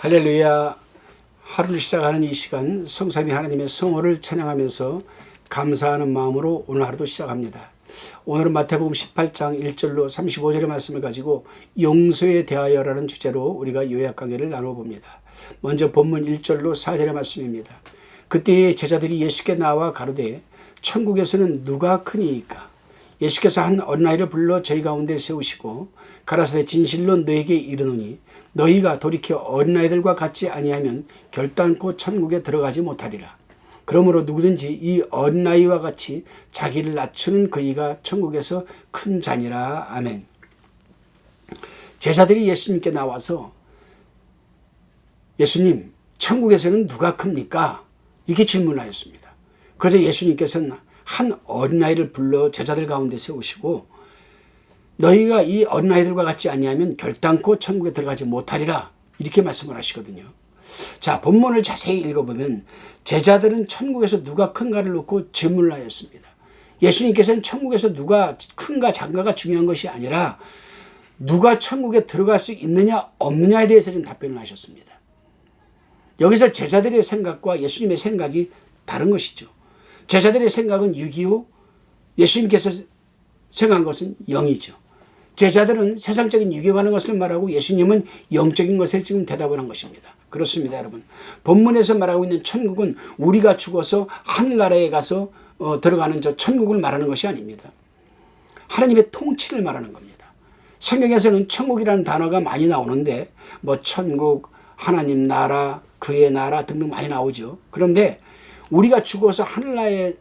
할렐루야. 하루를 시작하는 이 시간 성삼위 하나님의 성호를 찬양하면서 감사하는 마음으로 오늘 하루도 시작합니다. 오늘은 마태복음 18장 1절로 35절의 말씀을 가지고 용서에 대하여라는 주제로 우리가 요약 강해를 나눠봅니다. 먼저 본문 1절로 4절의 말씀입니다. 그때 제자들이 예수께 나와 가로되 천국에서는 누가 크니이까? 예수께서 한 어린아이를 불러 저희 가운데 세우시고 가라사대 진실로 너에게 이르노니 너희가 돌이켜 어린아이들과 같지 아니하면 결단코 천국에 들어가지 못하리라. 그러므로 누구든지 이 어린아이와 같이 자기를 낮추는 그이가 천국에서 큰 자니라. 아멘. 제자들이 예수님께 나와서 예수님, 천국에서는 누가 큽니까? 이렇게 질문하였습니다. 그래서 예수님께서는 한 어린아이를 불러 제자들 가운데 세우시고 너희가 이 어린아이들과 같지 아니하면 결단코 천국에 들어가지 못하리라, 이렇게 말씀을 하시거든요. 자, 본문을 자세히 읽어보면 제자들은 천국에서 누가 큰가를 놓고 질문을 하였습니다. 예수님께서는 천국에서 누가 큰가 작가가 중요한 것이 아니라 누가 천국에 들어갈 수 있느냐 없느냐에 대해서 좀 답변을 하셨습니다. 여기서 제자들의 생각과 예수님의 생각이 다른 것이죠. 제자들의 생각은 625, 예수님께서 생각한 것은 0이죠. 제자들은 세상적인 유교하는 것을 말하고 예수님은 영적인 것에 지금 대답을 한 것입니다. 그렇습니다, 여러분. 본문에서 말하고 있는 천국은 우리가 죽어서 하늘나라에 가서 들어가는 저 천국을 말하는 것이 아닙니다. 하나님의 통치를 말하는 겁니다. 성경에서는 천국이라는 단어가 많이 나오는데 천국, 하나님 나라, 그의 나라 등등 많이 나오죠. 그런데 우리가 죽어서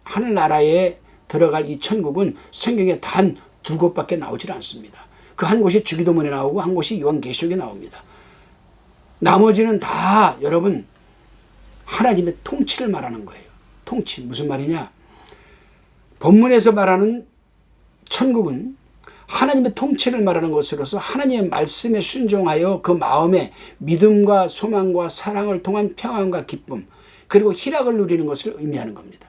하늘나라에 들어갈 이 천국은 성경에 단 2곳밖에 나오질 않습니다. 그 한 곳이 주기도문에 나오고 한 곳이 요한계시록에 나옵니다. 나머지는 다 여러분 하나님의 통치를 말하는 거예요. 통치, 무슨 말이냐? 본문에서 말하는 천국은 하나님의 통치를 말하는 것으로서 하나님의 말씀에 순종하여 그 마음에 믿음과 소망과 사랑을 통한 평안과 기쁨, 그리고 희락을 누리는 것을 의미하는 겁니다.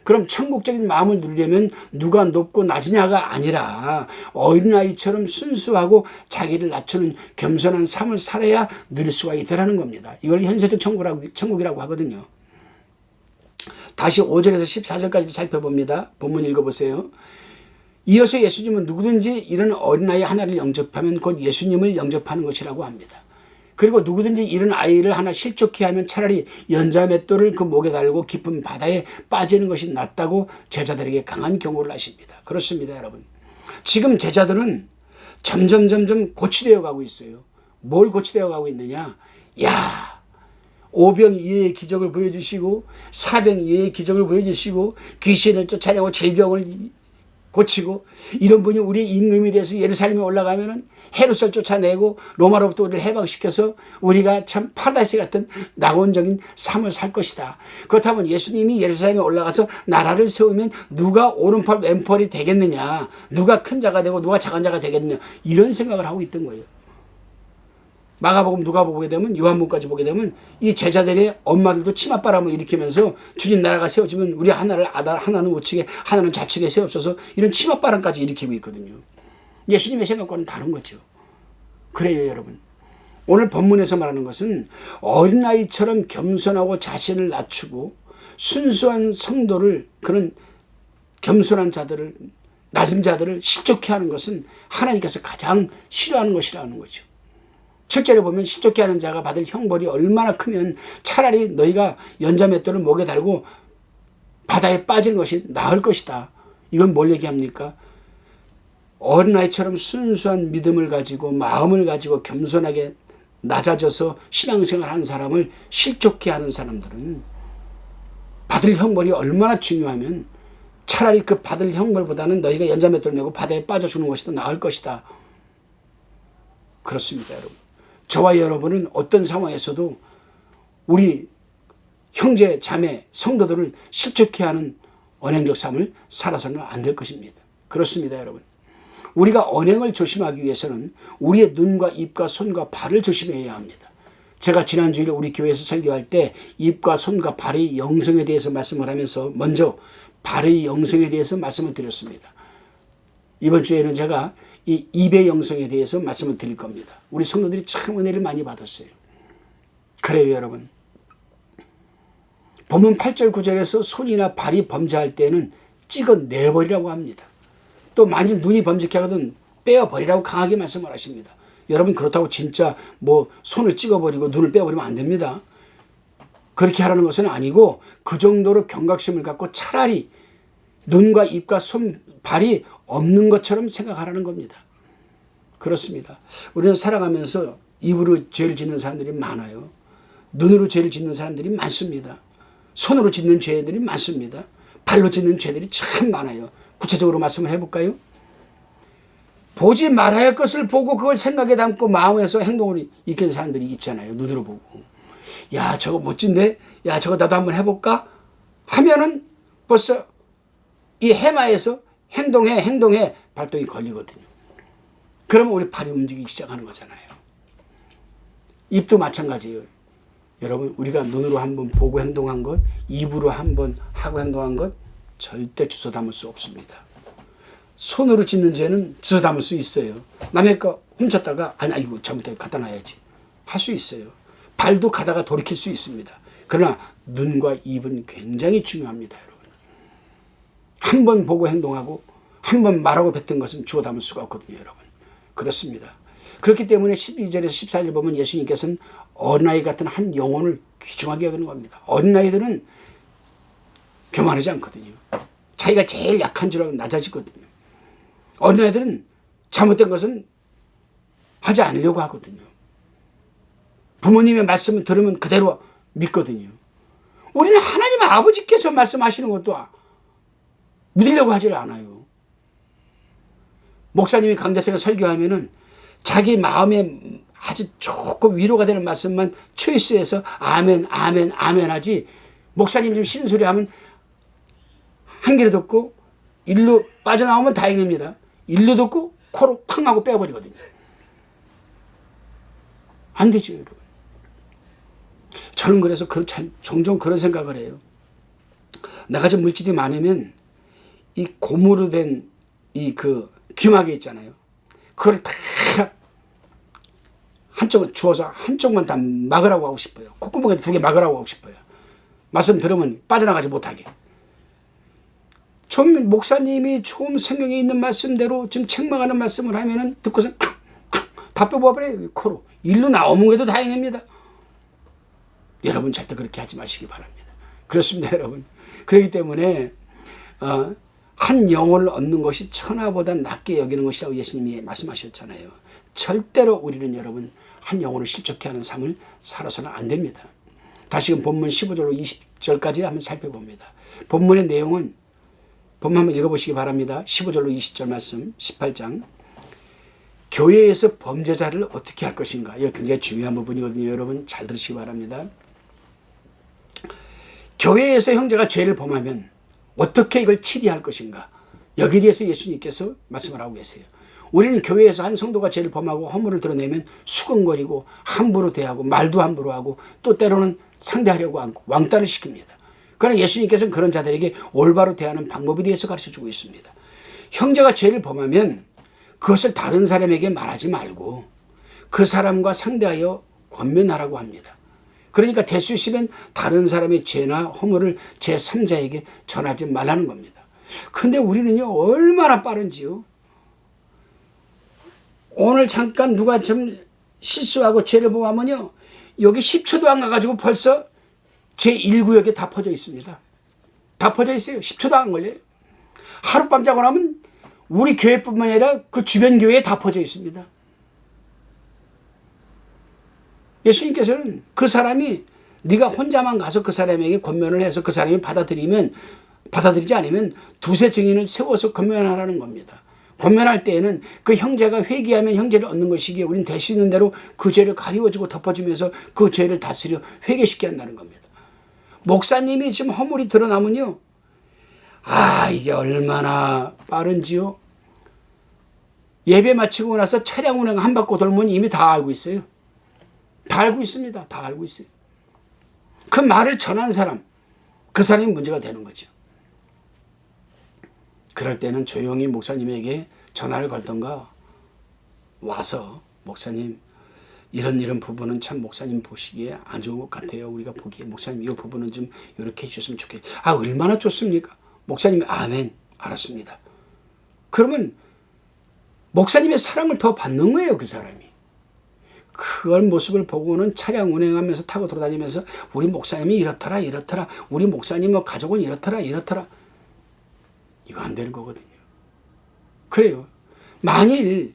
그럼 천국적인 마음을 누리려면 누가 높고 낮으냐가 아니라 어린아이처럼 순수하고 자기를 낮추는 겸손한 삶을 살아야 누릴 수가 있다는 겁니다. 이걸 현세적 천국이라고 하거든요. 다시 5절에서 14절까지 살펴봅니다. 본문 읽어보세요. 이어서 예수님은 누구든지 이런 어린아이 하나를 영접하면 곧 예수님을 영접하는 것이라고 합니다. 그리고 누구든지 이런 아이를 하나 실족해 하면 차라리 연자맷돌을 그 목에 달고 깊은 바다에 빠지는 것이 낫다고 제자들에게 강한 경고를 하십니다. 그렇습니다, 여러분. 지금 제자들은 점점 고치되어 가고 있어요. 뭘 고치되어 가고 있느냐? 오병이어의 기적을 보여주시고 사병이어의 기적을 보여주시고 귀신을 쫓아내고 질병을 고치고 이런 분이 우리의 임금이 돼서 예루살렘에 올라가면은 헤롯을 쫓아내고 로마로부터 우리를 해방시켜서 우리가 참 파라다이스 같은 낙원적인 삶을 살 것이다. 그렇다면 예수님이 예루살렘에 올라가서 나라를 세우면 누가 오른팔 왼팔이 되겠느냐, 누가 큰 자가 되고 누가 작은 자가 되겠느냐, 이런 생각을 하고 있던 거예요. 마가복음 누가 보게 되면 요한복음까지 보게 되면 이 제자들의 엄마들도 치맛바람을 일으키면서 주님 나라가 세워지면 우리 하나는 우측에 하나는 좌측에 세워서 이런 치맛바람까지 일으키고 있거든요. 예수님의 생각과는 다른 거죠. 그래요, 여러분. 오늘 본문에서 말하는 것은 어린아이처럼 겸손하고 자신을 낮추고 순수한 성도를, 그런 겸손한 자들을, 낮은 자들을 실족해 하는 것은 하나님께서 가장 싫어하는 것이라는 거죠. 실제로 보면 실족해 하는 자가 받을 형벌이 얼마나 크면 차라리 너희가 연자맷돌을 목에 달고 바다에 빠지는 것이 나을 것이다. 이건 뭘 얘기합니까? 어린아이처럼 순수한 믿음을 가지고 마음을 가지고 겸손하게 낮아져서 신앙생활 하는 사람을 실족해 하는 사람들은 받을 형벌이 얼마나 중요하면 차라리 그 받을 형벌보다는 너희가 연자맷돌 메고 바다에 빠져 죽는 것이 더 나을 것이다. 그렇습니다, 여러분. 저와 여러분은 어떤 상황에서도 우리 형제, 자매, 성도들을 실족해 하는 언행적 삶을 살아서는 안 될 것입니다. 그렇습니다, 여러분. 우리가 언행을 조심하기 위해서는 우리의 눈과 입과 손과 발을 조심해야 합니다. 제가 지난주일 우리 교회에서 설교할 때 입과 손과 발의 영성에 대해서 말씀을 하면서 먼저 발의 영성에 대해서 말씀을 드렸습니다. 이번 주에는 제가 이 입의 영성에 대해서 말씀을 드릴 겁니다. 우리 성도들이 참 은혜를 많이 받았어요. 그래요, 여러분. 본문 8절 9절에서 손이나 발이 범죄할 때는 찍어내버리라고 합니다. 또 만일 눈이 범죄케 하거든 빼어버리라고 강하게 말씀을 하십니다. 여러분, 그렇다고 진짜 뭐 손을 찍어버리고 눈을 빼어버리면 안 됩니다. 그렇게 하라는 것은 아니고 그 정도로 경각심을 갖고 차라리 눈과 입과 손, 발이 없는 것처럼 생각하라는 겁니다. 그렇습니다. 우리는 살아가면서 입으로 죄를 짓는 사람들이 많아요. 눈으로 죄를 짓는 사람들이 많습니다. 손으로 짓는 죄들이 많습니다. 발로 짓는 죄들이 참 많아요. 구체적으로 말씀을 해볼까요? 보지 말아야 할 것을 보고 그걸 생각에 담고 마음에서 행동을 익히는 사람들이 있잖아요. 눈으로 보고. 야, 저거 멋진데? 야, 저거 나도 한번 해볼까? 하면은 벌써 이 해마에서 행동해 발동이 걸리거든요. 그러면 우리 발이 움직이기 시작하는 거잖아요. 입도 마찬가지예요. 여러분, 우리가 눈으로 한번 보고 행동한 것, 입으로 한번 하고 행동한 것 절대 주워 담을 수 없습니다. 손으로 짓는 죄는 주워 담을 수 있어요. 남의 거 훔쳤다가 아이고 잘못해 갖다 놔야지 할 수 있어요. 발도 가다가 돌이킬 수 있습니다. 그러나 눈과 입은 굉장히 중요합니다. 여러분, 한 번 보고 행동하고 한 번 말하고 뱉은 것은 주워 담을 수가 없거든요. 여러분, 그렇습니다. 그렇기 때문에 12절에서 14절 보면 예수님께서는 어린아이 같은 한 영혼을 귀중하게 여기는 겁니다. 어린아이들은 교만하지 않거든요. 자기가 제일 약한 줄 알고 낮아지거든요. 어린아이들은 잘못된 것은 하지 않으려고 하거든요. 부모님의 말씀을 들으면 그대로 믿거든요. 우리는 하나님 아버지께서 말씀하시는 것도 믿으려고 하질 않아요. 목사님이 강대상에 설교하면은 자기 마음에 아주 조금 위로가 되는 말씀만 초이스해서 아멘 아멘 아멘 하지, 목사님이 좀 싫은 소리 하면 한 귀로 듣고 일로 빠져나오면 다행입니다. 일로 듣고 코로 쾅 하고 빼버리거든요. 안 되죠, 여러분. 저는 그래서 종종 그런 생각을 해요. 내가 좀 물질이 많으면 이 고무로 된 이 그 귀마개 있잖아요. 그걸 다 한쪽은 주워서 한쪽만 다 막으라고 하고 싶어요. 콧구멍에 2개 막으라고 하고 싶어요. 말씀 들으면 빠져나가지 못하게. 좀 목사님이 좀 성경에 있는 말씀대로 지금 책망하는 말씀을 하면은 듣고서 다 빼버려요. 코로. 일로 나오는 게도 다행입니다. 여러분 절대 그렇게 하지 마시기 바랍니다. 그렇습니다, 여러분. 그렇기 때문에 한 영혼을 얻는 것이 천하보다 낫게 여기는 것이라고 예수님이 말씀하셨잖아요. 절대로 우리는 여러분 한 영혼을 실족해 하는 삶을 살아서는 안 됩니다. 다시금 본문 15절로 20절까지 한번 살펴봅니다. 본문의 내용은 본문 한번 읽어보시기 바랍니다. 15절로 20절 말씀 18장. 교회에서 범죄자를 어떻게 할 것인가. 이거 굉장히 중요한 부분이거든요. 여러분 잘 들으시기 바랍니다. 교회에서 형제가 죄를 범하면 어떻게 이걸 치리할 것인가. 여기에 대해서 예수님께서 말씀을 하고 계세요. 우리는 교회에서 한 성도가 죄를 범하고 허물을 드러내면 수근거리고 함부로 대하고 말도 함부로 하고 또 때로는 상대하려고 하고 왕따를 시킵니다. 그러나 예수님께서는 그런 자들에게 올바로 대하는 방법에 대해서 가르쳐주고 있습니다. 형제가 죄를 범하면 그것을 다른 사람에게 말하지 말고 그 사람과 상대하여 권면하라고 합니다. 그러니까 될 수 있으면 다른 사람의 죄나 허물을 제3자에게 전하지 말라는 겁니다. 근데 우리는요 얼마나 빠른지요. 오늘 잠깐 누가 좀 실수하고 죄를 범하면요 여기 10초도 안 가가지고 벌써 제1구역에 다 퍼져 있습니다. 다 퍼져 있어요. 10초도 안 걸려요. 하룻밤 자고 나면 우리 교회뿐만 아니라 그 주변 교회에 다 퍼져 있습니다. 예수님께서는 그 사람이 네가 혼자만 가서 그 사람에게 권면을 해서 그 사람이 받아들이지 않으면 두세 증인을 세워서 권면하라는 겁니다. 권면할 때에는 그 형제가 회개하면 형제를 얻는 것이기에 우리는 될 수 있는 대로 그 죄를 가리워주고 덮어주면서 그 죄를 다스려 회개시켜야 한다는 겁니다. 목사님이 지금 허물이 드러나면요 이게 얼마나 빠른지요. 예배 마치고 나서 차량 운행 한 바퀴 돌면 이미 다 알고 있어요. 다 알고 있습니다. 다 알고 있어요. 그 말을 전한 사람, 그 사람이 문제가 되는 거죠. 그럴 때는 조용히 목사님에게 전화를 걸던가 와서 목사님 이런 부분은 참 목사님 보시기에 안 좋은 것 같아요. 우리가 보기에 목사님 이 부분은 좀 이렇게 해주셨으면 좋겠어요. 얼마나 좋습니까? 목사님이 아멘 알았습니다. 그러면 목사님의 사랑을 더 받는 거예요. 그 사람이. 그런 모습을 보고는 차량 운행하면서 타고 돌아다니면서 우리 목사님이 이렇더라 우리 목사님 가족은 이렇더라 이거 안 되는 거거든요. 그래요. 만일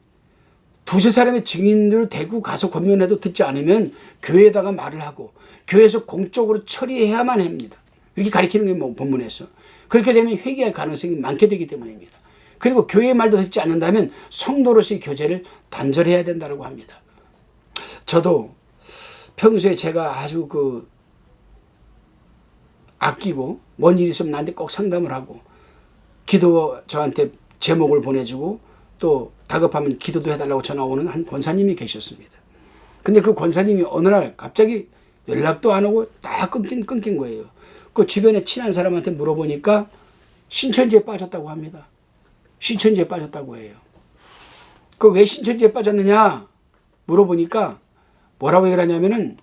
두세 사람의 증인들을 대고 가서 권면해도 듣지 않으면 교회에다가 말을 하고 교회에서 공적으로 처리해야만 합니다. 이렇게 가르치는 게 본문에서. 그렇게 되면 회개할 가능성이 많게 되기 때문입니다. 그리고 교회의 말도 듣지 않는다면 성도로서의 교제를 단절해야 된다고 합니다. 저도 평소에 제가 아주 아끼고 뭔 일이 있으면 나한테 꼭 상담을 하고 기도 저한테 제목을 보내주고 또 다급하면 기도도 해달라고 전화 오는 한 권사님이 계셨습니다. 근데 그 권사님이 어느 날 갑자기 연락도 안 오고 다 끊긴 거예요. 그 주변에 친한 사람한테 물어보니까 신천지에 빠졌다고 합니다. 신천지에 빠졌다고 해요. 그 왜 신천지에 빠졌느냐 물어보니까 뭐라고 얘기를 하냐면은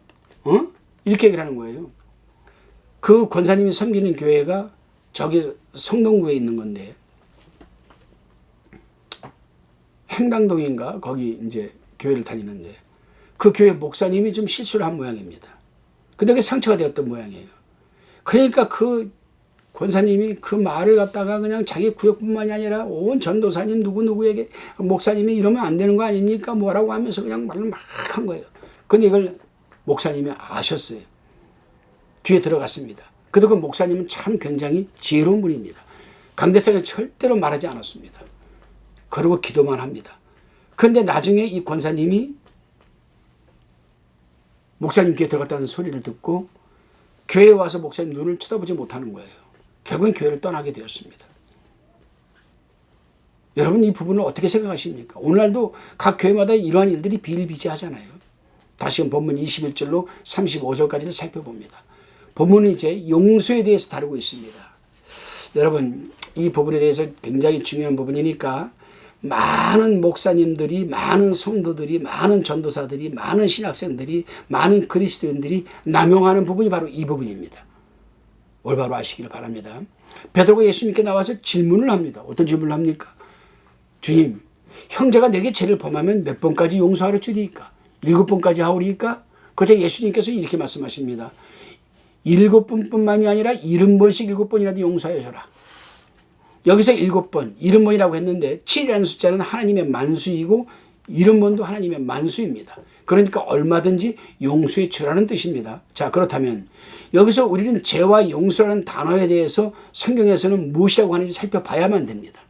이렇게 얘기를 하는 거예요. 그 권사님이 섬기는 교회가 저기 성동구에 있는 건데 행당동인가 거기 이제 교회를 다니는데 그 교회 목사님이 좀 실수를 한 모양입니다. 근데 그게 상처가 되었던 모양이에요. 그러니까 그 권사님이 그 말을 갖다가 그냥 자기 구역뿐만이 아니라 온 전도사님 누구누구에게 목사님이 이러면 안 되는 거 아닙니까? 뭐라고 하면서 그냥 말을 막 한 거예요. 근데 이걸 목사님이 아셨어요. 귀에 들어갔습니다. 그래도 그 목사님은 참 굉장히 지혜로운 분입니다. 강대상에 절대로 말하지 않았습니다. 그러고 기도만 합니다. 그런데 나중에 이 권사님이 목사님 귀에 들어갔다는 소리를 듣고 교회에 와서 목사님 눈을 쳐다보지 못하는 거예요. 결국은 교회를 떠나게 되었습니다. 여러분 이 부분을 어떻게 생각하십니까? 오늘날도 각 교회마다 이러한 일들이 비일비재하잖아요. 다시금 본문 21절로 35절까지를 살펴봅니다. 본문은 이제 용서에 대해서 다루고 있습니다. 여러분 이 부분에 대해서 굉장히 중요한 부분이니까 많은 목사님들이, 많은 성도들이, 많은 전도사들이, 많은 신학생들이, 많은 그리스도인들이 남용하는 부분이 바로 이 부분입니다. 올바로 아시기를 바랍니다. 베드로가 예수님께 나와서 질문을 합니다. 어떤 질문을 합니까? 주님, 형제가 내게 죄를 범하면 몇 번까지 용서하려 주리이까? 7번까지 하오리이까? 그때 예수님께서 이렇게 말씀하십니다. 7번뿐만이 아니라 70번씩 7번이라도 용서하여 줘라. 여기서 7번, 70번이라고 했는데 7이라는 숫자는 하나님의 만수이고 70번도 하나님의 만수입니다. 그러니까 얼마든지 용서해 주라는 뜻입니다. 자, 그렇다면 여기서 우리는 죄와 용서라는 단어에 대해서 성경에서는 무엇이라고 하는지 살펴봐야만 됩니다.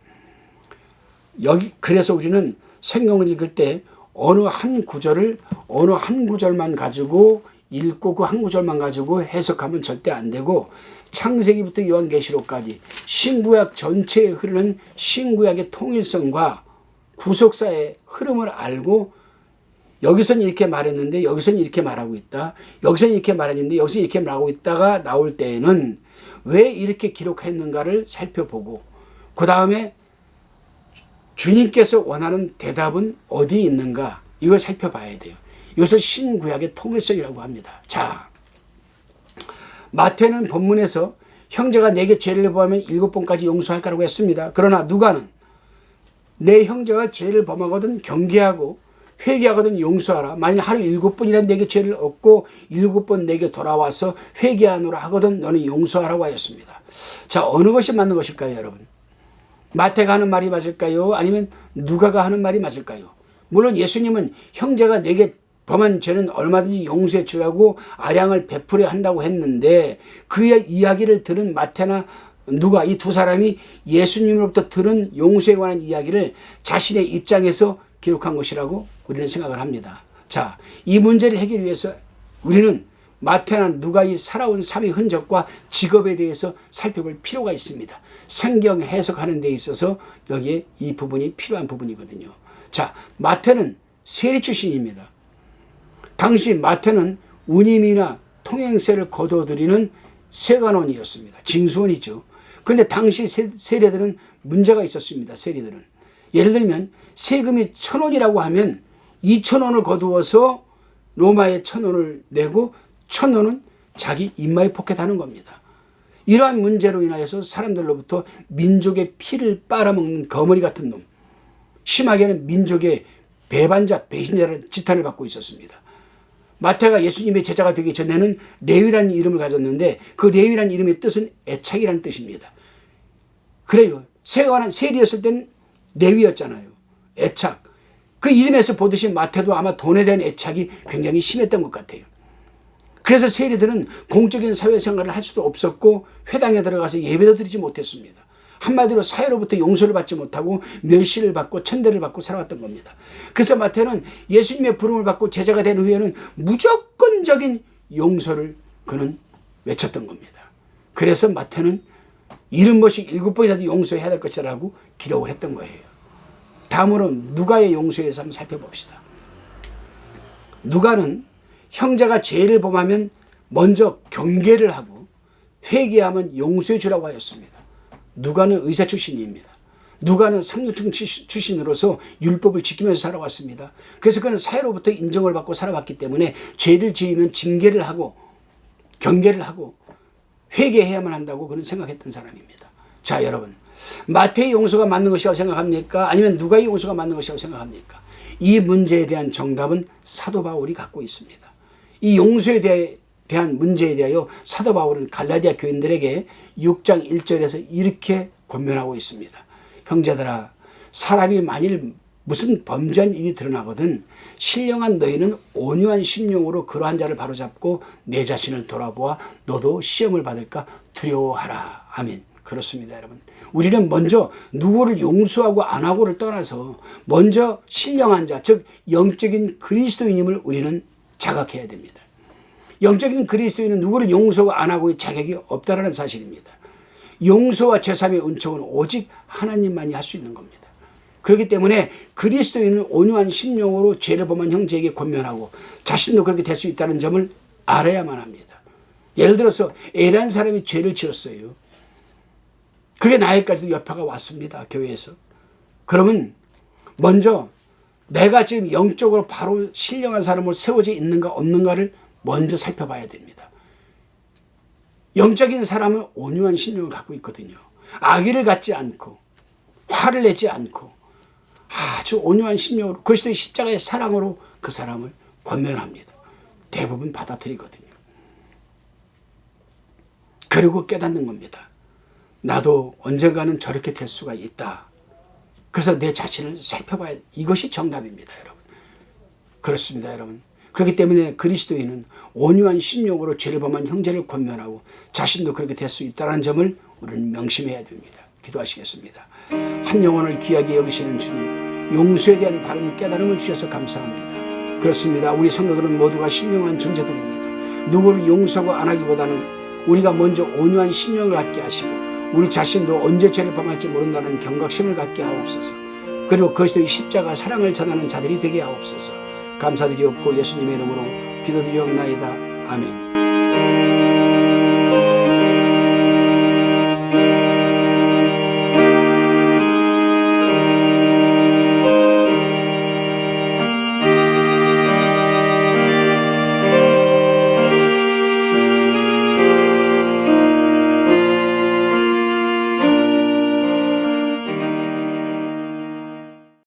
그래서 우리는 성경을 읽을 때 어느 한 구절만 가지고 읽고 그 한 구절만 가지고 해석하면 절대 안 되고 창세기부터 요한계시록까지 신구약 전체에 흐르는 신구약의 통일성과 구속사의 흐름을 알고 여기서는 이렇게 말했는데 여기서는 이렇게 말하고 있다. 여기서는 이렇게 말했는데 여기서 이렇게 말하고 있다가 나올 때에는 왜 이렇게 기록했는가를 살펴보고 그 다음에 주님께서 원하는 대답은 어디에 있는가 이걸 살펴봐야 돼요. 이것을 신구약의 통일성이라고 합니다. 자, 마태는 본문에서 형제가 내게 죄를 범하면 7번까지 용서할 거라고 했습니다. 그러나 누가는 내 형제가 죄를 범하거든 경계하고 회개하거든 용서하라. 만일 하루 7번이라도 내게 죄를 얻고 7번 내게 돌아와서 회개하노라 하거든 너는 용서하라고 하였습니다. 자, 어느 것이 맞는 것일까요, 여러분? 마태가 하는 말이 맞을까요? 아니면 누가가 하는 말이 맞을까요? 물론 예수님은 형제가 내게 범한 죄는 얼마든지 용서해 주라고 아량을 베풀어야 한다고 했는데 그 이야기를 들은 마태나 누가 이 두 사람이 예수님으로부터 들은 용서에 관한 이야기를 자신의 입장에서 기록한 것이라고 우리는 생각을 합니다. 자, 이 문제를 해결하기 위해서 우리는 마태나 누가의 살아온 삶의 흔적과 직업에 대해서 살펴볼 필요가 있습니다. 성경 해석하는 데 있어서 여기에 이 부분이 필요한 부분이거든요. 자, 마태는 세리 출신입니다. 당시 마태는 운임이나 통행세를 거둬들이는 세관원이었습니다. 징수원이죠. 그런데 당시 세리들은 문제가 있었습니다. 세리들은. 예를 들면 세금이 1,000원이라고 하면 2,000원을 거두어서 로마에 1,000원을 내고 1,000원은 자기 입마에 포켓하는 겁니다. 이러한 문제로 인하여서 사람들로부터 민족의 피를 빨아먹는 거머리 같은 놈, 심하게는 민족의 배반자, 배신자라는 지탄을 받고 있었습니다. 마태가 예수님의 제자가 되기 전에는 레위라는 이름을 가졌는데 그 레위라는 이름의 뜻은 애착이라는 뜻입니다. 그래요. 세관한 세리였을 때는 레위였잖아요. 애착. 그 이름에서 보듯이 마태도 아마 돈에 대한 애착이 굉장히 심했던 것 같아요. 그래서 세리들은 공적인 사회생활을 할 수도 없었고 회당에 들어가서 예배도 드리지 못했습니다. 한마디로 사회로부터 용서를 받지 못하고 멸시를 받고 천대를 받고 살아왔던 겁니다. 그래서 마태는 예수님의 부름을 받고 제자가 된 후에는 무조건적인 용서를 그는 외쳤던 겁니다. 그래서 마태는 70번씩 7번이라도 용서해야 될 것이라고 기록을 했던 거예요. 다음으로 누가의 용서에 대해서 한번 살펴봅시다. 누가는 형제가 죄를 범하면 먼저 경계를 하고 회개하면 용서해 주라고 하였습니다. 누가는 의사 출신입니다. 누가는 상류층 출신으로서 율법을 지키면서 살아왔습니다. 그래서 그는 사회로부터 인정을 받고 살아왔기 때문에 죄를 지으면 징계를 하고 경계를 하고 회개해야만 한다고 그는 생각했던 사람입니다. 자, 여러분, 마태의 용서가 맞는 것이라고 생각합니까? 아니면 누가의 용서가 맞는 것이라고 생각합니까? 이 문제에 대한 정답은 사도 바울이 갖고 있습니다. 이 용서에 대한 문제에 대하여 사도 바울은 갈라디아 교인들에게 6장 1절에서 이렇게 권면하고 있습니다. 형제들아, 사람이 만일 무슨 범죄한 일이 드러나거든 신령한 너희는 온유한 심령으로 그러한 자를 바로잡고 내 자신을 돌아보아 너도 시험을 받을까 두려워하라. 아멘. 그렇습니다, 여러분. 우리는 먼저 누구를 용서하고 안 하고를 떠나서 먼저 신령한 자, 즉 영적인 그리스도인임을 우리는 자각해야 됩니다. 영적인 그리스도인은 누구를 용서하고 안 하고의 자격이 없다는 사실입니다. 용서와 제3의 은총은 오직 하나님만이 할 수 있는 겁니다. 그렇기 때문에 그리스도인은 온유한 심령으로 죄를 범한 형제에게 권면하고 자신도 그렇게 될 수 있다는 점을 알아야만 합니다. 예를 들어서 A라는 사람이 죄를 지었어요. 그게 나에까지도 여파가 왔습니다. 교회에서. 그러면 먼저 내가 지금 영적으로 바로 신령한 사람으로 세워져 있는가 없는가를 먼저 살펴봐야 됩니다. 영적인 사람은 온유한 심령을 갖고 있거든요. 악의를 갖지 않고 화를 내지 않고 아주 온유한 심령으로 그리스도의 십자가의 사랑으로 그 사람을 권면합니다. 대부분 받아들이거든요. 그리고 깨닫는 겁니다. 나도 언젠가는 저렇게 될 수가 있다. 그래서 내 자신을 살펴봐야 이것이 정답입니다, 여러분. 그렇습니다, 여러분. 그렇기 때문에 그리스도인은 온유한 심령으로 죄를 범한 형제를 권면하고 자신도 그렇게 될 수 있다는 점을 우리는 명심해야 됩니다. 기도하시겠습니다. 한 영혼을 귀하게 여기시는 주님, 용서에 대한 바른 깨달음을 주셔서 감사합니다. 그렇습니다. 우리 성도들은 모두가 신령한 존재들입니다. 누구를 용서하고 안 하기보다는 우리가 먼저 온유한 심령을 갖게 하시고 우리 자신도 언제 죄를 범할지 모른다는 경각심을 갖게 하옵소서. 그리고 그리스도의 십자가 사랑을 전하는 자들이 되게 하옵소서. 감사드리옵고 예수님의 이름으로 기도드리옵나이다. 아멘.